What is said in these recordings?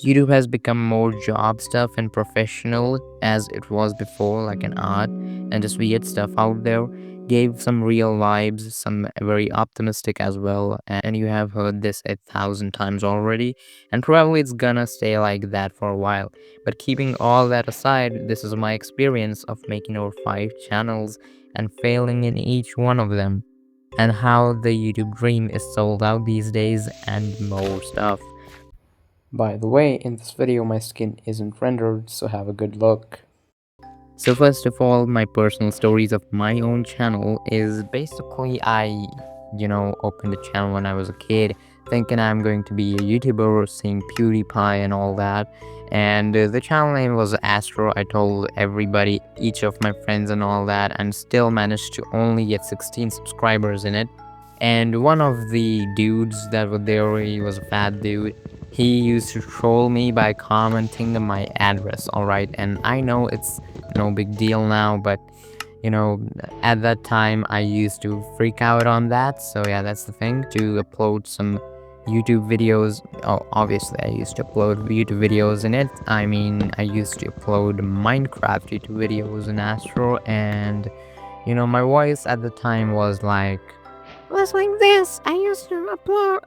YouTube has become more job stuff and professional as it was before, like an art and just weird stuff out there. Gave some real vibes, some very optimistic as well. And you have heard this 1,000 times already, and probably it's gonna stay like that for a while. But keeping all that aside, this is my experience of making over 5 channels and failing in each one of them, and how the YouTube dream is sold out these days, and more stuff. By the way, in this video my skin isn't rendered, so have a good look. So first of all, my personal stories of my own channel is basically opened a channel when I was a kid, thinking I'm going to be a YouTuber, seeing PewDiePie and all that. And the channel name was Astro. I told everybody, each of my friends and all that, and still managed to only get 16 subscribers in it. And one of the dudes that were there, he was a fat dude. He used to troll me by commenting my address, alright? And I know it's no big deal now, but at that time I used to freak out on that. So yeah, that's the thing. To upload some YouTube videos. Oh, obviously I used to upload YouTube videos in it. I mean, I used to upload Minecraft YouTube videos in Astro, and my voice at the time was like this. I used to upload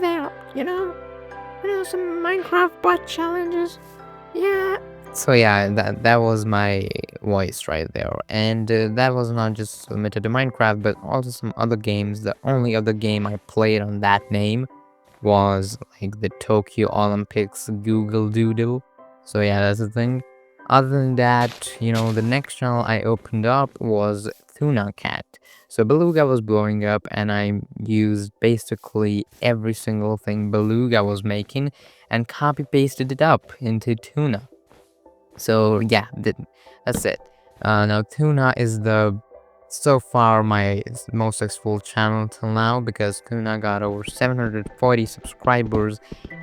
that, some Minecraft butt challenges. Yeah. So yeah, that was my voice right there, and that was not just limited to Minecraft, but also some other games. The only other game I played on that name was like the Tokyo Olympics Google Doodle. So yeah, that's the thing. Other than that, the next channel I opened up was Tuna Cat. So Beluga was blowing up, and I used basically every single thing Beluga was making and copy pasted it up into Tuna. So yeah, that's it. Now Tuna is so far my most successful channel till now, because Tuna got over 740 subscribers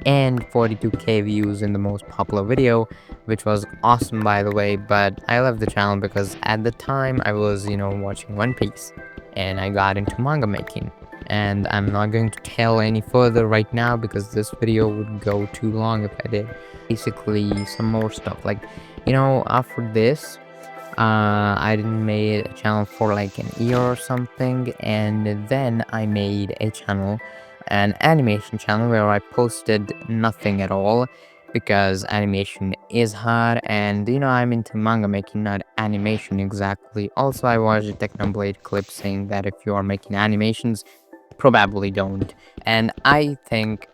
and 42k views in the most popular video, which was awesome by the way. But I left the channel because at the time I was watching One Piece, and I got into manga making. And I'm not going to tell any further right now because this video would go too long if I did. Basically some more stuff, like after this I didn't made a channel for like an year or something, and then I made a channel, an animation channel, where I posted nothing at all, because animation is hard, and I'm into manga making, not animation exactly. Also, I watched a Technoblade clip saying that if you are making animations, probably don't. And I think,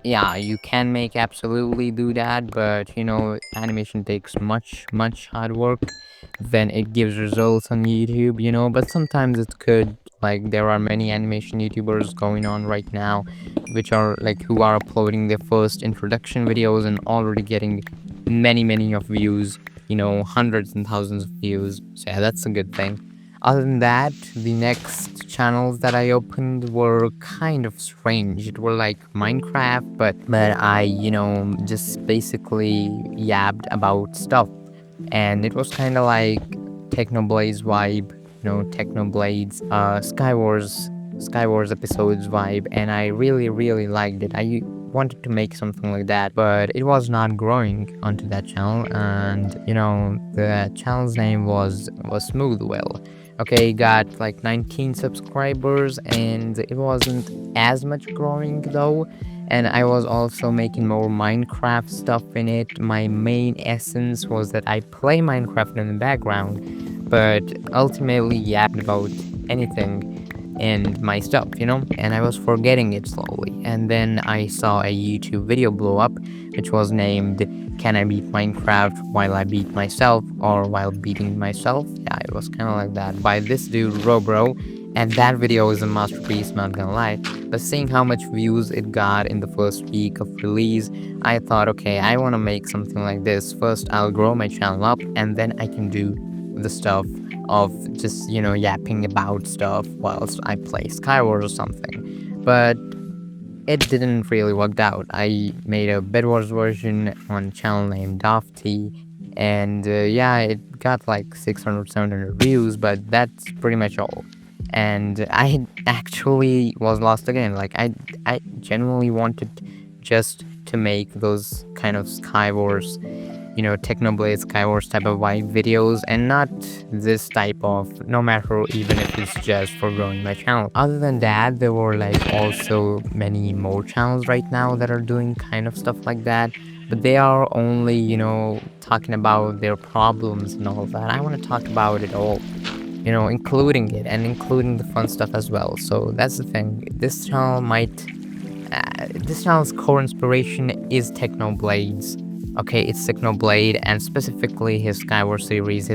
yeah, you can absolutely do that, but animation takes much hard work, then it gives results on YouTube, but sometimes it could, like, there are many animation YouTubers going on right now, which are like, who are uploading their first introduction videos and already getting many of views, hundreds and thousands of views. So yeah, that's a good thing. Other than that, the next channels that I opened were kind of strange. It were like Minecraft, but I, just basically yapped about stuff, and it was kind of like Technoblade's vibe, Technoblade's Skywars episodes vibe, and I really liked it. I wanted to make something like that, but it was not growing onto that channel, and the channel's name was Smoothwell. Okay, got like 19 subscribers, and it wasn't as much growing though. And I was also making more Minecraft stuff in it. My main essence was that I play Minecraft in the background, but ultimately yapped about anything and my stuff, and I was forgetting it slowly. And then I saw a YouTube video blow up, which was named "Can I Beat Minecraft While I Beat Myself, or While Beating Myself?" Yeah, it was kind of like that, by this dude Robro. And that video is a masterpiece, not gonna lie. But seeing how much views it got in the first week of release, I thought, okay, I want to make something like this. First, I'll grow my channel up, and then I can do the stuff of just, yapping about stuff whilst I play Skywars or something. But it didn't really work out. I made a Bedwars version on a channel named Dofty, and yeah, it got like 600, 700 views, but that's pretty much all. And I actually was lost again. Like, I genuinely wanted just to make those kind of skywars, Technoblade skywars type of vibe videos, and not this type of, no matter even if it's just for growing my channel. Other than that, there were like also many more channels right now that are doing kind of stuff like that, but they are only, talking about their problems and all that. I want to talk about it all, including it and including the fun stuff as well. So that's the thing. This channel's core inspiration is Technoblade's. Okay, it's Technoblade, and specifically his Skywars series.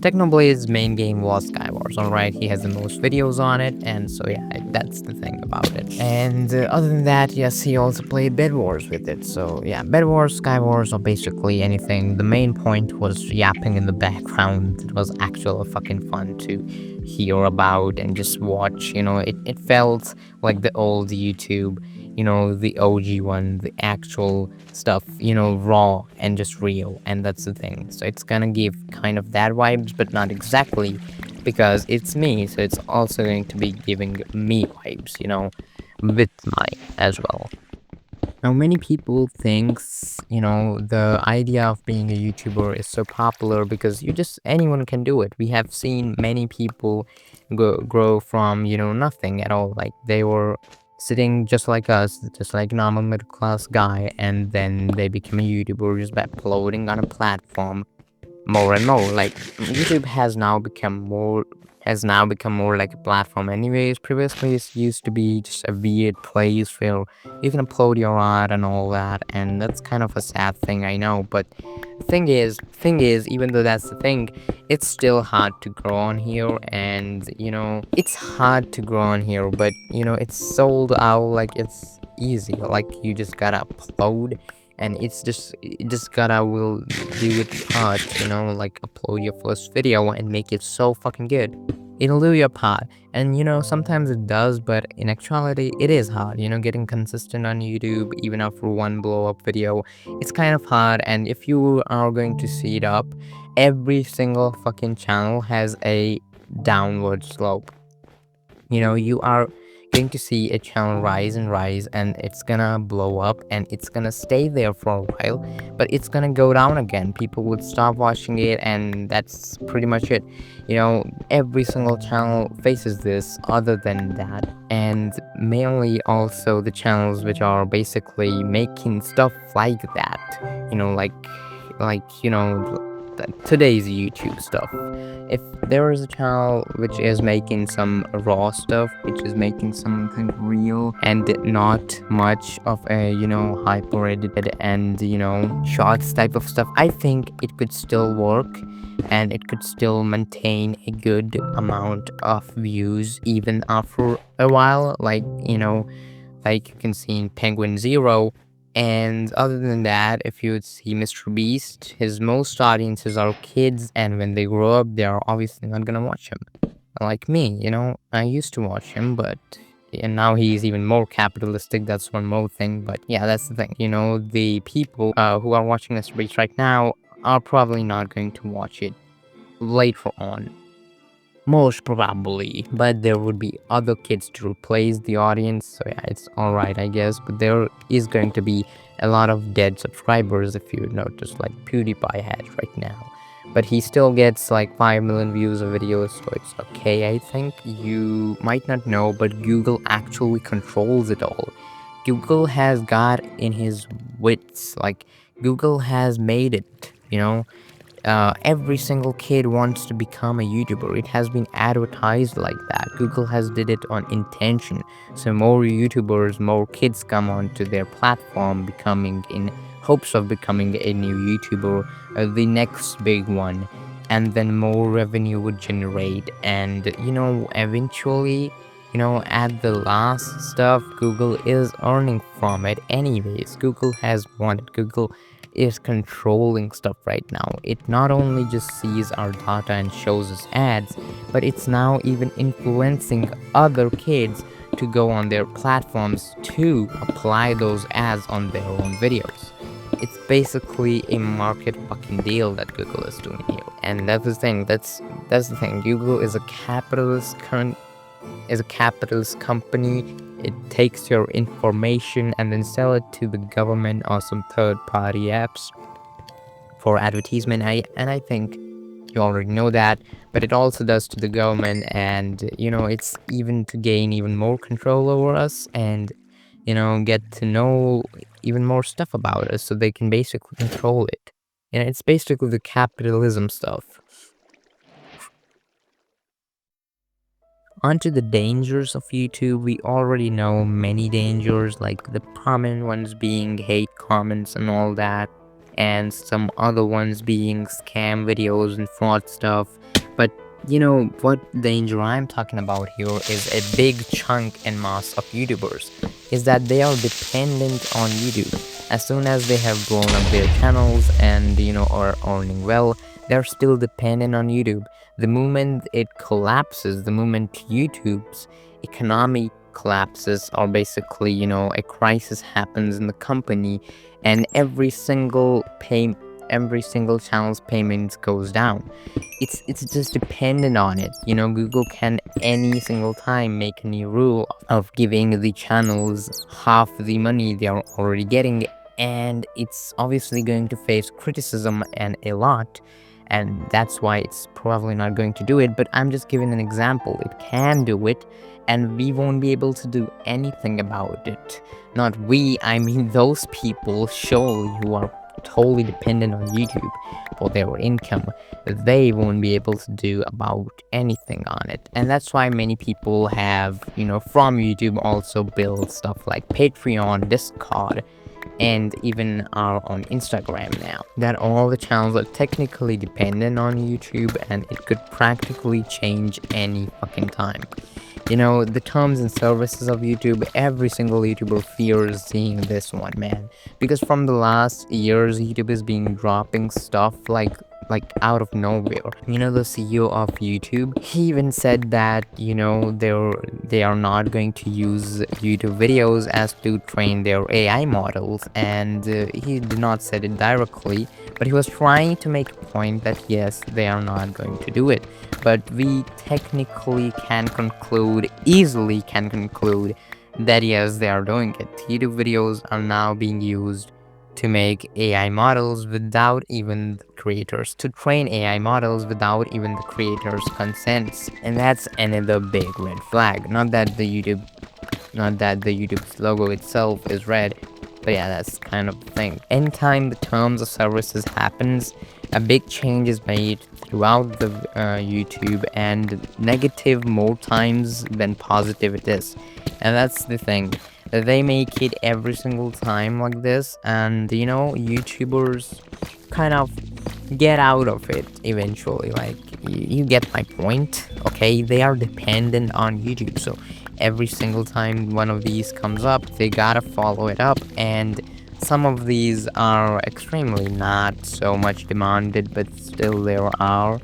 Technoblade's main game was Skywars, alright? He has the most videos on it, and so yeah, that's the thing about it. And other than that, yes, he also played Bed Wars with it. So yeah, Bed Wars, Skywars, or basically anything. The main point was yapping in the background. It was actually fucking fun to hear about and just watch. It felt like the old YouTube, the OG one, the actual stuff, raw and just real. And that's the thing. So it's gonna give kind of that vibes, but not exactly, because it's me. So it's also going to be giving me vibes, with mine as well. Now, many people thinks, the idea of being a YouTuber is so popular because anyone can do it. We have seen many people grow from, nothing at all. Like they were sitting just like us, just like normal middle class guy, and then they became a YouTuber just by uploading on a platform more and more. Like YouTube has now become more like a platform anyways. Previously it used to be just a weird place where you can upload your art and all that, and that's kind of a sad thing, I know. But thing is, even though that's the thing, it's still hard to grow on here. And it's hard to grow on here, but it's sold out like it's easy. Like you just gotta upload, and it just gotta will do it part, like upload your first video and make it so fucking good. It'll do your part. And sometimes it does, but in actuality it is hard, getting consistent on YouTube even after one blow up video. It's kind of hard, and if you are going to see it up, every single fucking channel has a downward slope. You are going to see a channel rise and rise, and it's gonna blow up, and it's gonna stay there for a while, but it's gonna go down again. People would stop watching it, and that's pretty much it. Every single channel faces this. Other than that, and mainly also the channels which are basically making stuff like that, today's YouTube stuff. If there is a channel which is making some raw stuff, which is making something real and not much of a, hyper edited and, shots type of stuff, I think it could still work, and it could still maintain a good amount of views even after a while, like you can see in Penguin Zero. And other than that, if you would see MrBeast, his most audiences are kids, and when they grow up, they are obviously not gonna watch him. Like me, I used to watch him, and now he's even more capitalistic. That's one more thing. But yeah, that's the thing. The people who are watching MrBeast right now are probably not going to watch it later on. Most probably, but there would be other kids to replace the audience, so yeah, it's alright, I guess. But there is going to be a lot of dead subscribers, if you notice, like PewDiePie has right now. But he still gets like 5 million views of videos, so it's okay, I think. You might not know, but Google actually controls it all. Google has got in his wits, like Google has made it, every single kid wants to become a YouTuber. It has been advertised like that. Google has did it on intention. So more YouTubers, more kids come onto their platform, becoming in hopes of becoming a new YouTuber, the next big one, and then more revenue would generate. And eventually, at the last stuff, Google is earning from it anyways. Google is controlling stuff right now. It not only just sees our data and shows us ads, but it's now even influencing other kids to go on their platforms to apply those ads on their own videos. It's basically a market fucking deal that Google is doing here. And that's the thing. That's the thing. Google is a capitalist company It takes your information and then sell it to the government or some third-party apps for advertisement. I think you already know that, but it also does to the government, and it's even to gain even more control over us, and get to know even more stuff about us, so they can basically control it. It's basically the capitalism stuff. Onto the dangers of YouTube, we already know many dangers, like the prominent ones being hate comments and all that, and some other ones being scam videos and fraud stuff. But what danger I'm talking about here is a big chunk and mass of YouTubers, is that they are dependent on YouTube. As soon as they have grown up their channels and are earning well, they're still dependent on YouTube. The moment it collapses, the moment YouTube's economy collapses, or basically, a crisis happens in the company, and every single channel's payments goes down. It's just dependent on it. Google can any single time make a new rule of giving the channels half the money they are already getting, and it's obviously going to face criticism and a lot. And that's why it's probably not going to do it, but I'm just giving an example. It can do it, and we won't be able to do anything about it. Not we, I mean those people, surely, who are totally dependent on YouTube for their income. They won't be able to do about anything on it. And that's why many people have, from YouTube also build stuff like Patreon, Discord, and even are on Instagram now. That all the channels are technically dependent on YouTube, and it could practically change any fucking time. The terms and services of YouTube, every single YouTuber fears seeing this one, man. Because from the last years, YouTube has been dropping stuff like out of nowhere. The CEO of YouTube, he even said that they are not going to use YouTube videos as to train their AI models, and he did not say it directly, but he was trying to make a point that yes, they are not going to do it. But we technically easily can conclude that yes, they are doing it. YouTube videos are now being used to make AI models without even the creators, to train AI models without even the creators' consents. And that's another big red flag. Not that the YouTube's logo itself is red, but yeah, that's kind of the thing. Anytime the terms of services happens, a big change is made throughout the YouTube, and negative more times than positive it is. And that's the thing. They make it every single time like this, and YouTubers kind of get out of it eventually. Like, you get my point, okay? They are dependent on YouTube, so every single time one of these comes up, they gotta follow it up, and some of these are extremely not so much demanded, but still there are.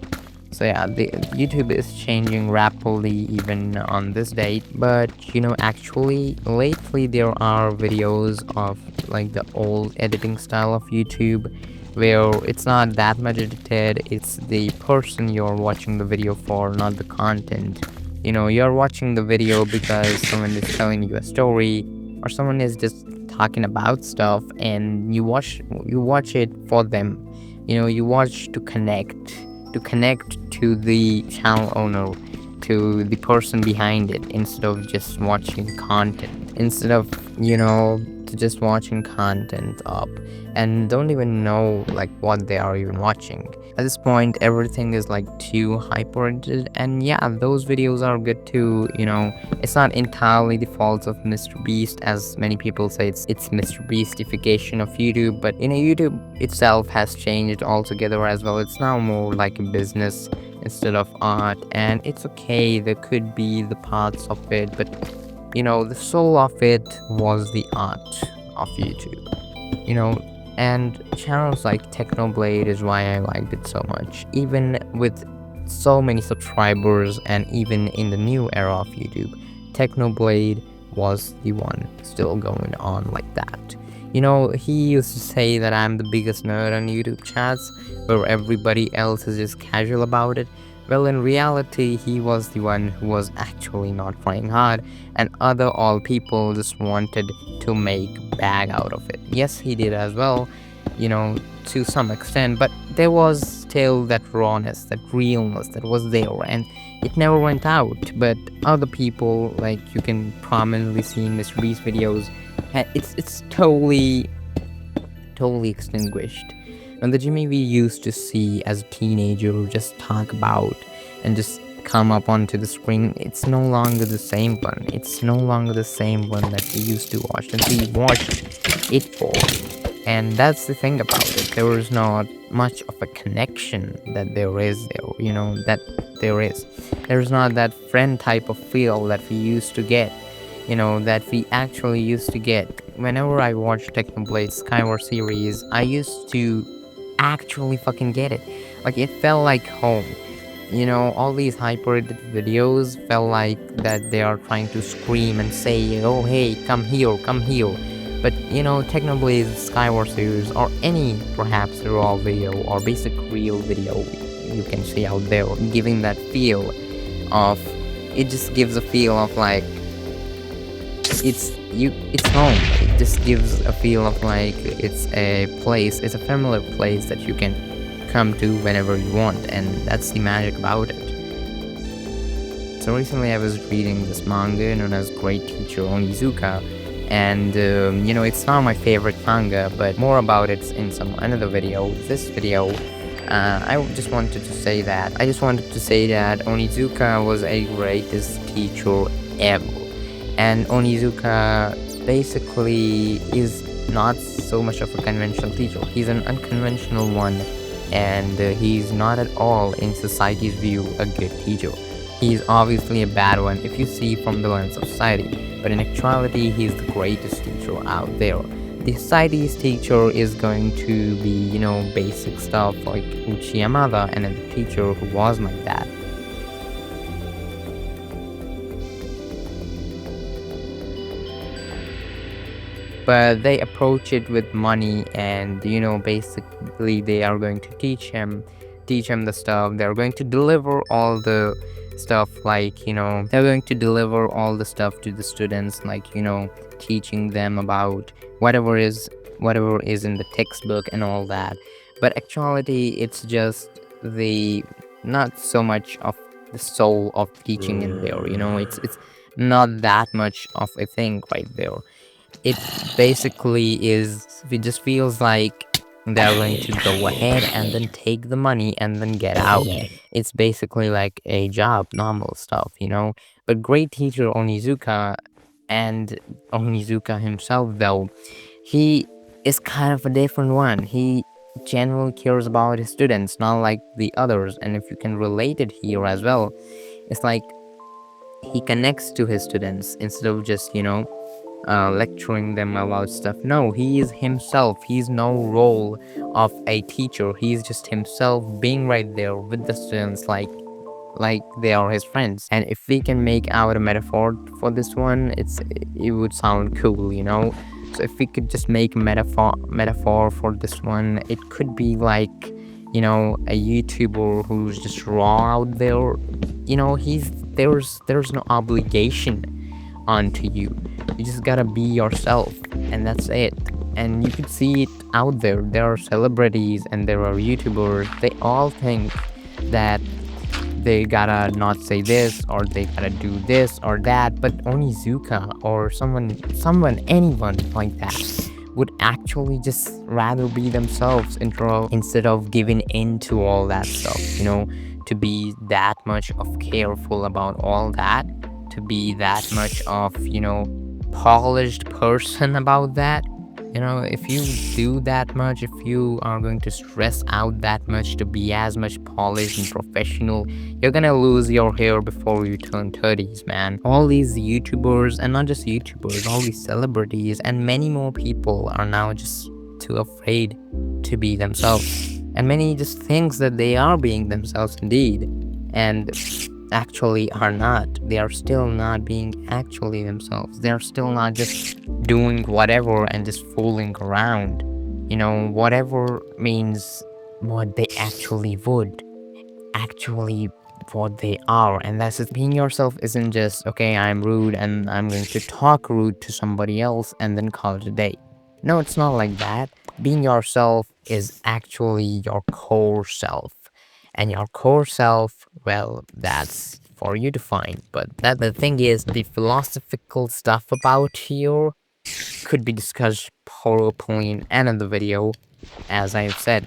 So yeah, the YouTube is changing rapidly even on this date. But actually lately there are videos of like the old editing style of YouTube, where it's not that much edited. It's the person you're watching the video for, not the content. You're watching the video because someone is telling you a story, or someone is just talking about stuff, and you watch it for them. You watch to connect to the channel owner, to the person behind it, instead of just watching content, to just watching content up and don't even know like what they are even watching. At this point, everything is like too hyper-edited, and yeah, those videos are good too. It's not entirely the fault of MrBeast, as many people say it's MrBeast-ification of YouTube, but YouTube itself has changed altogether as well. It's now more like a business instead of art, and it's okay, there could be the parts of it, but the soul of it was the art of YouTube. And channels like Technoblade is why I liked it so much. Even with so many subscribers, and even in the new era of YouTube, Technoblade was the one still going on like that. He used to say that I'm the biggest nerd on YouTube chats, where everybody else is just casual about it. Well, in reality, he was the one who was actually not trying hard, and other all people just wanted to make bag out of it. Yes, he did as well, to some extent, but there was still that rawness, that realness that was there, and it never went out. But other people, like you can prominently see in MrBeast videos, it's totally extinguished. And the Jimmy we used to see as a teenager just talk about and just come up onto the screen, it's no longer the same one. It's no longer the same one that we used to watch and we watched it for. And that's the thing about it. There is not much of a connection that there is that there is. There's not that friend type of feel that we used to get, that we actually used to get. Whenever I watch Technoblade Skywars series, I used to actually fucking get it. Like, it felt like home. All these hyper-edited videos felt like that they are trying to scream and say, oh, hey, come here, come here. But, Technoblade Skywars series, or any, perhaps, raw video, or basic real video you can see out there, giving that feel of, it just gives a feel of, like, it's home. It just gives a feel of like it's a familiar place that you can come to whenever you want, and that's the magic about it. So recently I was reading this manga known as Great Teacher Onizuka, and it's not my favorite manga, but more about it in another video. This video, I just wanted to say that Onizuka was a greatest teacher ever. And Onizuka basically is not so much of a conventional teacher. He's an unconventional one, and he's not at all, in society's view, a good teacher. He's obviously a bad one if you see from the lens of society, but in actuality, he's the greatest teacher out there. The society's teacher is going to be, basic stuff like Uchi Yamada, and then the teacher who was my dad. But they approach it with money, and basically they are going to teach him the stuff. They're going to deliver all the stuff, like they're going to deliver all the stuff to the students, like teaching them about whatever is in the textbook and all that. But actually, it's just the not so much of the soul of teaching in there. It's not that much of a thing right there. It basically it just feels like they're going to go ahead and then take the money and then get out. It's basically like a job, normal stuff, But great teacher Onizuka, and Onizuka himself, though, he is kind of a different one. He genuinely cares about his students, not like the others. And if you can relate it here as well, it's like he connects to his students instead of just, lecturing them about stuff. No, he is himself. He's no role of a teacher. He's just himself being right there with the students, like they are his friends. And if we can make out a metaphor for this one, it would sound cool, So if we could just make a metaphor for this one, it could be like, a YouTuber who's just raw out there. There's no obligation onto you. You just gotta be yourself, and that's it. And you can see it out there. There are celebrities and there are YouTubers. They all think that they gotta not say this, or they gotta do this or that. But Onizuka or anyone like that would actually just rather be themselves instead of giving into all that stuff, to be that much of careful about all that, to be that much of, polished person about that. If you do that much, if you are going to stress out that much to be as much polished and professional, you're gonna lose your hair before you turn 30s, man. All these YouTubers, and not just YouTubers, all these celebrities and many more people are now just too afraid to be themselves. And many just thinks that they are being themselves indeed, and actually are not. They are still not being actually themselves. They are still not just doing whatever and just fooling around. Whatever means what they actually would actually what they are. And that's it. Being yourself isn't just, okay, I'm rude and I'm going to talk rude to somebody else and then call it a day. No, it's not like that. Being yourself is actually your core self. And your core self, well, that's for you to find. But the thing is, the philosophical stuff about you could be discussed more openly in another video, as I've said.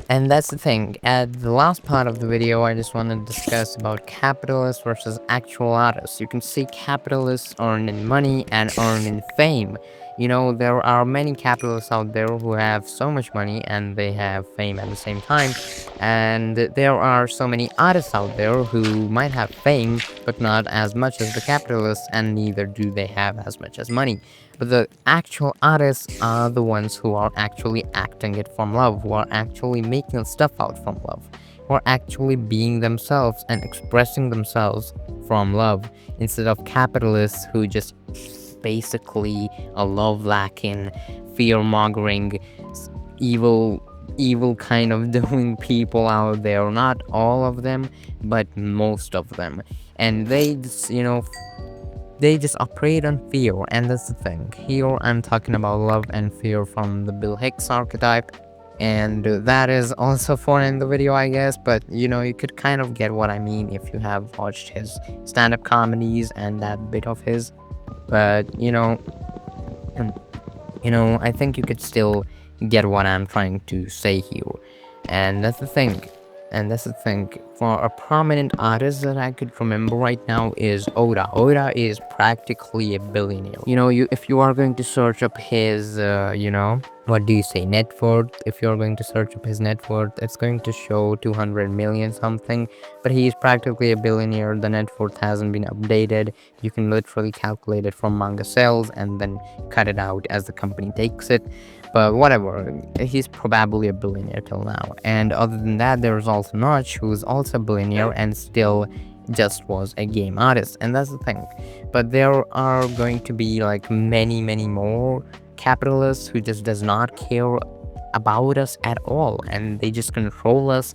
And that's the thing. At the last part of the video, I just want to discuss about capitalists versus actual artists. You can see capitalists earn in money and earn in fame. You know, there are many capitalists out there who have so much money and they have fame at the same time. And there are so many artists out there who might have fame, but not as much as the capitalists, and neither do they have as much as money. But the actual artists are the ones who are actually acting it from love, who are actually making stuff out from love, who are actually being themselves and expressing themselves from love, instead of capitalists who just basically a love-lacking, fear-mongering, evil kind of doing people out there. Not all of them, but most of them. And they just, they just operate on fear, and that's the thing. Here I'm talking about love and fear from the Bill Hicks archetype, and that is also fun in the video, I guess, but you could kind of get what I mean if you have watched his stand-up comedies and that bit of his. But I think you could still get what I'm trying to say here. And that's the thing. For a prominent artist that I could remember right now is Oda. Oda is practically a billionaire. If you are going to search up his, what do you say, net worth? If you're going to search up his net worth, it's going to show 200 million something. But he is practically a billionaire. The net worth hasn't been updated. You can literally calculate it from manga sales and then cut it out as the company takes it. But whatever, he's probably a billionaire till now. And other than that, there's also Notch, who's also a billionaire and still just was a game artist. And that's the thing. But there are going to be like many more capitalists who just does not care about us at all, and they just control us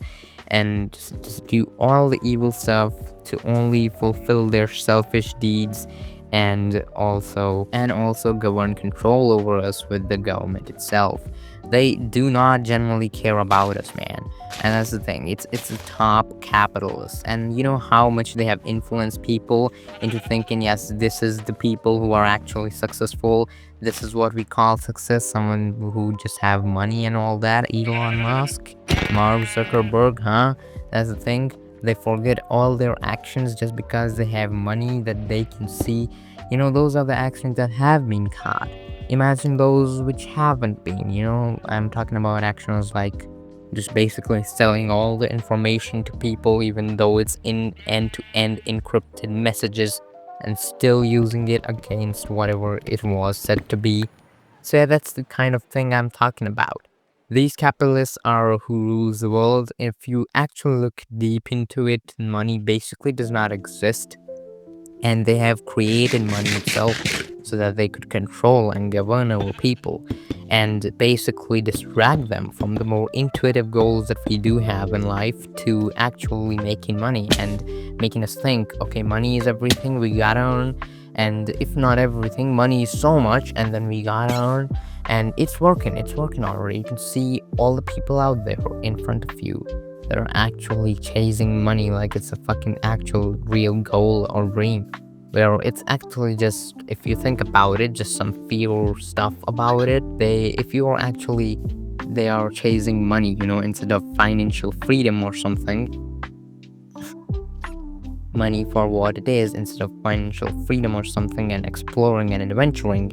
and just do all the evil stuff to only fulfill their selfish deeds, and also govern control over us with the government itself. They do not generally care about us, man. And that's the thing. It's the top capitalists, and you know how much they have influenced people into thinking, yes, this is the people who are actually successful. This is what we call success. Someone who just have money and all that. Elon Musk, Mark Zuckerberg, huh? That's the thing. They forget all their actions just because they have money that they can see. Those are the actions that have been caught. Imagine those which haven't been. I'm talking about actions like just basically selling all the information to people, even though it's in end-to-end encrypted messages, and still using it against whatever it was said to be. So yeah, that's the kind of thing I'm talking about. These capitalists are who rules the world. If you actually look deep into it, money basically does not exist, and they have created money itself so that they could control and govern our people, and basically distract them from the more intuitive goals that we do have in life, to actually making money and making us think, okay, money is everything, we gotta earn. And if not everything, money is so much, and then we gotta earn. And it's working already. You can see all the people out there in front of you that are actually chasing money like it's a fucking actual real goal or dream, where it's actually just, if you think about it, just some fear stuff about it. They are chasing money, instead of financial freedom or something. Money for what it is, instead of financial freedom or something, and exploring and adventuring.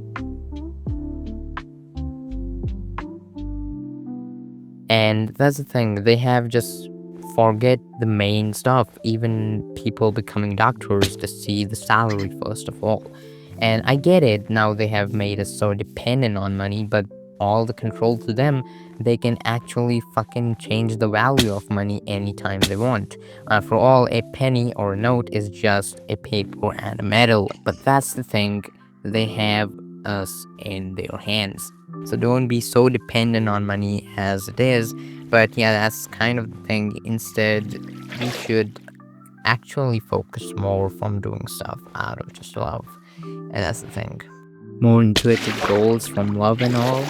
And that's the thing, they have just forget the main stuff. Even people becoming doctors to see the salary first of all. And I get it, now they have made us so dependent on money, but all the control to them, they can actually fucking change the value of money anytime they want. After all, a penny or a note is just a paper and a metal. But that's the thing, they have us in their hands. So don't be so dependent on money as it is. But yeah, that's kind of the thing. Instead, we should actually focus more from doing stuff out of just love. And that's the thing. More intuitive goals from love and all.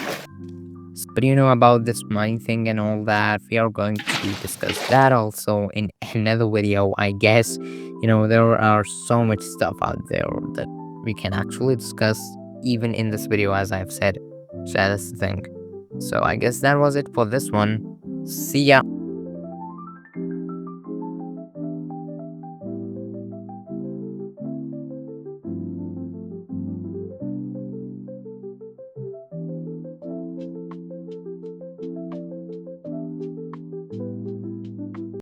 But about this money thing and all that, we are going to discuss that also in another video, I guess. There are so much stuff out there that we can actually discuss even in this video, as I've said. So that's the thing. So I guess that was it for this one. See ya.